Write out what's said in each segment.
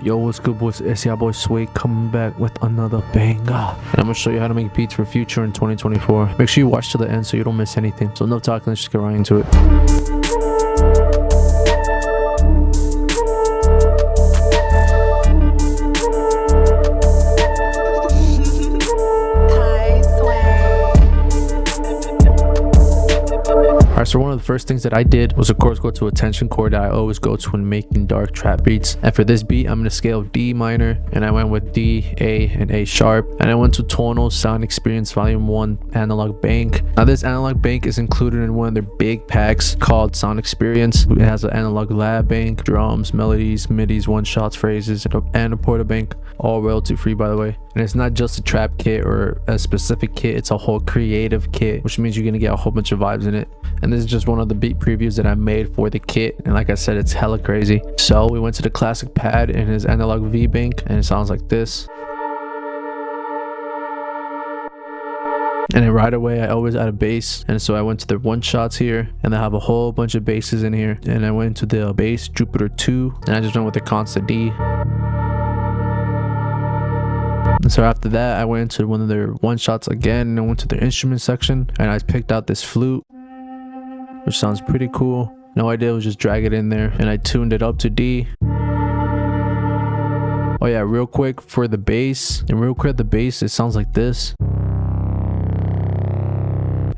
Yo, what's good, boys? It's your boy Sway coming back with another banger. And I'm gonna show you how to make beats for future in 2024. Make sure you watch till the end so you don't miss anything. So enough talking, let's just get right into it. Alright, so one of the first things that I did was of course go to a tension chord that I always go to when making dark trap beats. And for this beat, I'm going to scale D minor, and I went with D, A, and A sharp. And I went to Tonal Sound Experience Volume 1 Analog Bank. Now this analog bank is included in one of their big packs called Sound Experience. It has an analog lab bank, drums, melodies, midis, one-shots, phrases, and a porta bank. All royalty free, by the way. And it's not just a trap kit or a specific kit, it's a whole creative kit, which means you're going to get a whole bunch of vibes in it. And this is just one of the beat previews that I made for the kit, and like I said, it's hella crazy. So we went to the classic pad in his analog V bank, and it sounds like this. And then right away I always add a bass, and so I went to the one shots here, and I have a whole bunch of basses in here. And I went to the bass Jupiter 2, and I just went with the constant D. And so after that I went into one of their one shots again, and I went to the instrument section, and I picked out this flute, which sounds pretty cool. All I did was just drag it in there, and I tuned it up to D. Oh yeah, real quick for the bass, it sounds like this.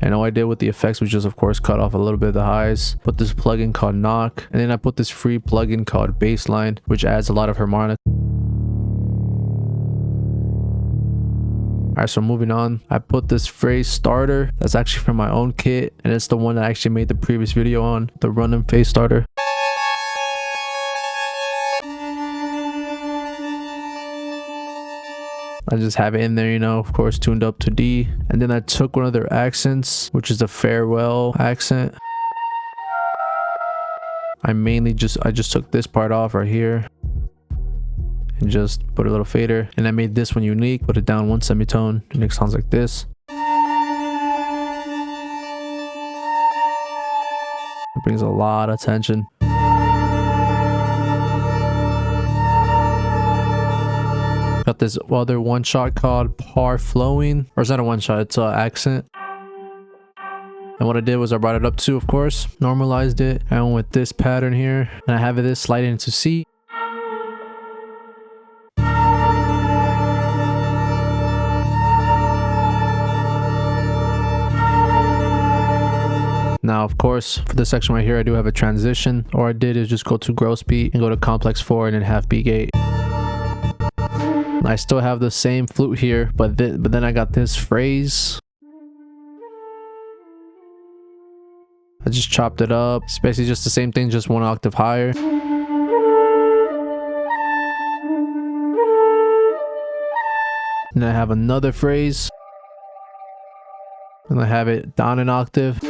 And all I did with the effects was just of course cut off a little bit of the highs, put this plugin called Knock, and then I put this free plugin called Bassline, which adds a lot of harmonic. Alright, so moving on, I put this phrase starter that's actually from my own kit, and it's the one that I actually made the previous video on, the random phase starter. I just have it in there, you know, of course tuned up to D. And then I took one of their accents, which is the farewell accent. I just took this part off right here and just put a little fader, and I made this one unique, put it down one semitone, and it sounds like this. It brings a lot of tension. Got this other one shot called Par Flowing, or it's not a one shot, it's an accent. And what I did was I brought it up too, of course, normalized it. I went with this pattern here, and I have this slide into C. Now, of course, for this section right here, I do have a transition. All I did is just go to gross beat and go to complex 4 and then half beat gate. I still have the same flute here, but then I got this phrase. I just chopped it up. It's basically just the same thing, just one octave higher. And I have another phrase, and I have it down an octave.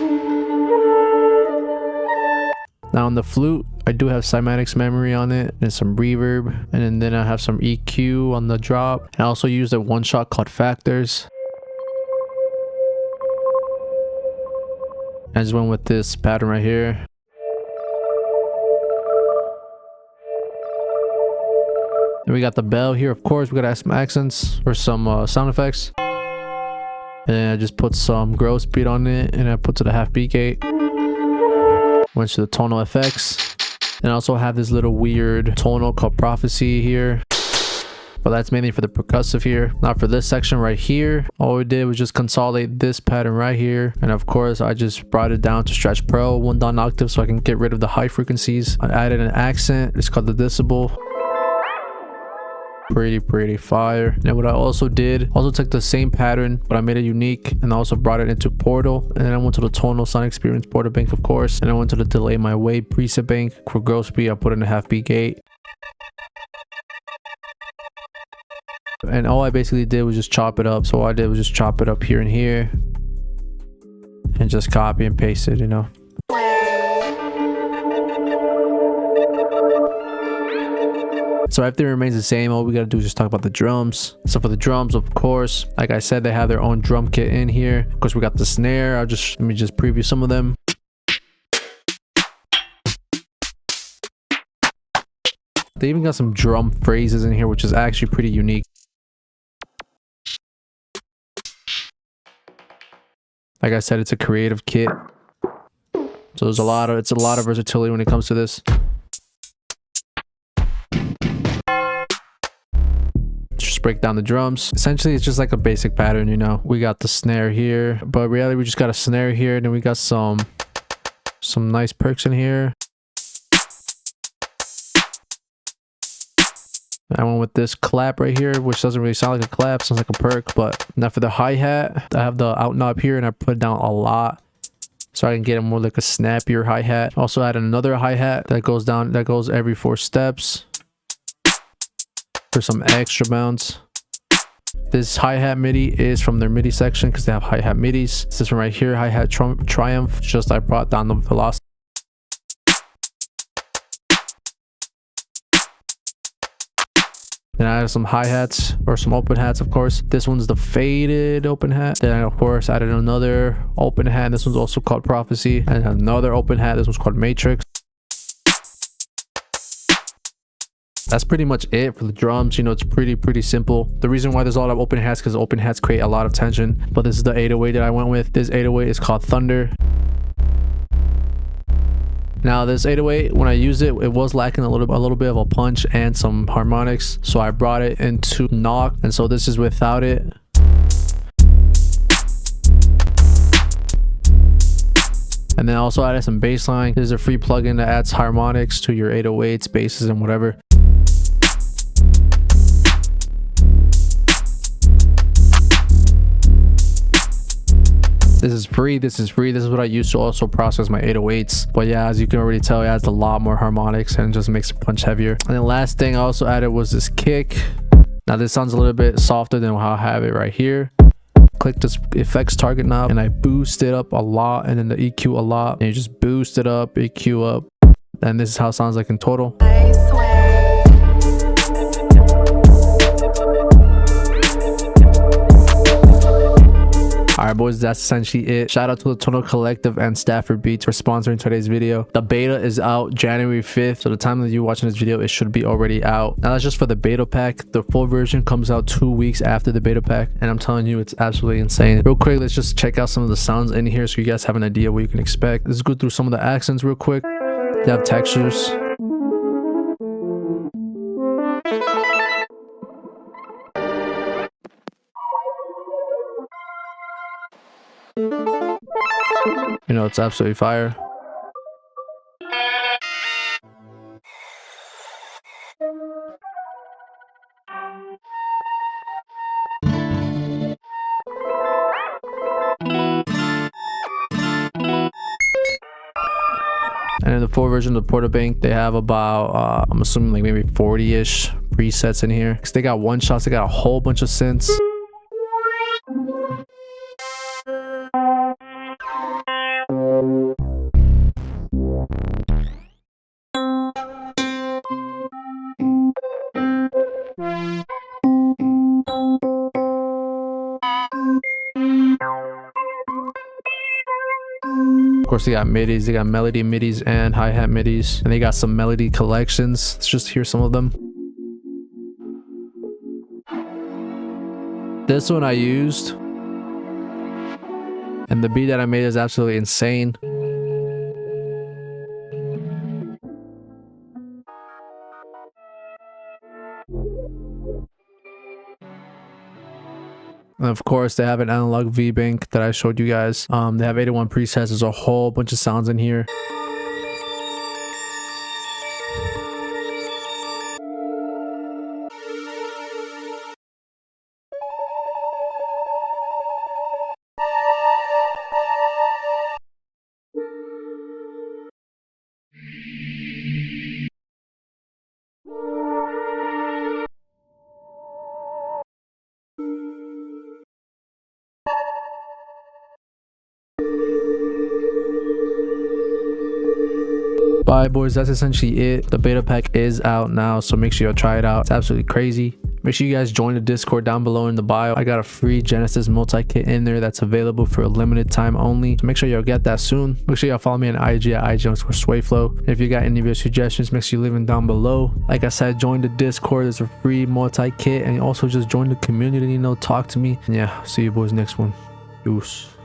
Now on the flute, I do have cymatics memory on it and some reverb, and then I have some EQ on the drop. And I also used a one shot called Factors. I just went with this pattern right here. And we got the bell here, of course. We gotta add some accents or some sound effects. And then I just put some gross beat on it, and I put to the half beat gate. Went to the tonal effects, and I also have this little weird tonal called Prophecy here, but that's mainly for the percussive here. Now for this section right here, all we did was just consolidate this pattern right here, and of course I just brought it down to Stretch Pro 1 down octave so I can get rid of the high frequencies. I added an accent, it's called the decibel. Pretty fire. And what I also did, took the same pattern, but I made it unique, and I also brought it into Portal. And then I went to the Tonal Sound Experience Portal bank, of course, and I went to the Delay My Way preset bank. For gross beat, I put in a half beat gate. And all I basically did was just chop it up. So all I did was just chop it up here and here, and just copy and paste it, you know. So everything remains the same. All we gotta do is just talk about the drums. So for the drums, of course, like I said, they have their own drum kit in here. Of course, we got the snare. Let me just preview some of them. They even got some drum phrases in here, which is actually pretty unique. Like I said, it's a creative kit. So there's a lot of versatility when it comes to this. Just break down the drums. Essentially, it's just like a basic pattern, you know. We got the snare here, but really we just got a snare here, and then we got some nice perks in here. I went with this clap right here, which doesn't really sound like a clap, sounds like a perk. But now for the hi-hat, I have the out knob here, and I put it down a lot so I can get it more like a snappier hi-hat. Also add another hi-hat that goes down, that goes every 4 steps for some extra bounce. This hi-hat MIDI is from their MIDI section because they have hi-hat MIDIs. This one right here, hi-hat Triumph, just I brought down the velocity. Then I added some hi-hats, or some open hats, of course. This one's the faded open hat. Then I, of course, added another open hat. This one's also called Prophecy. And another open hat. This one's called Matrix. That's pretty much it for the drums. You know, it's pretty simple. The reason why there's a lot of open hats, because open hats create a lot of tension. But this is the 808 that I went with. This 808 is called Thunder. Now this 808, when I used it, it was lacking a little bit of a punch and some harmonics, so I brought it into knock, and so this is without it. And then I also added some bass line. This is a free plugin that adds harmonics to your 808s, basses, and whatever. This is free. This is what I use to also process my 808s. But yeah, as you can already tell, it adds a lot more harmonics and just makes the punch heavier. And then last thing I also added was this kick. Now this sounds a little bit softer than how I have it right here. Click this effects target knob and I boost it up a lot, and then the EQ a lot, and you just boost it up, EQ up, and this is how it sounds like in total. Alright boys, that's essentially it. Shout out to the Tonal Collective and Stafford Beats for sponsoring today's video. The beta is out January 5th, so the time that you're watching this video, it should be already out. Now that's just for the beta pack. The full version comes out 2 weeks after the beta pack, and I'm telling you, it's absolutely insane. Real quick, let's just check out some of the sounds in here so you guys have an idea what you can expect. Let's go through some of the accents real quick. They have textures. You know, it's absolutely fire. And in the full version of the Porta Bank, they have about I'm assuming like maybe 40-ish presets in here, because they got one shots, they got a whole bunch of synths. Of course, they got midis, they got melody midis and hi-hat midis, and they got some melody collections. Let's just hear some of them. This one I used, and the beat that I made is absolutely insane. And of course, they have an analog V-Bank that I showed you guys. They have 81 presets. There's a whole bunch of sounds in here. Bye boys, that's essentially it. The beta pack is out now, so make sure you try it out. It's absolutely crazy. Make sure you guys join the Discord down below in the bio. I got a free Genesis multi-kit in there that's available for a limited time only. So make sure y'all get that soon. Make sure y'all follow me on IG at IG_SwayFlow. If you got any of your suggestions, make sure you leave them down below. Like I said, join the Discord. There's a free multi-kit, and also just join the community, talk to me. And yeah, see you boys next one. Deuce.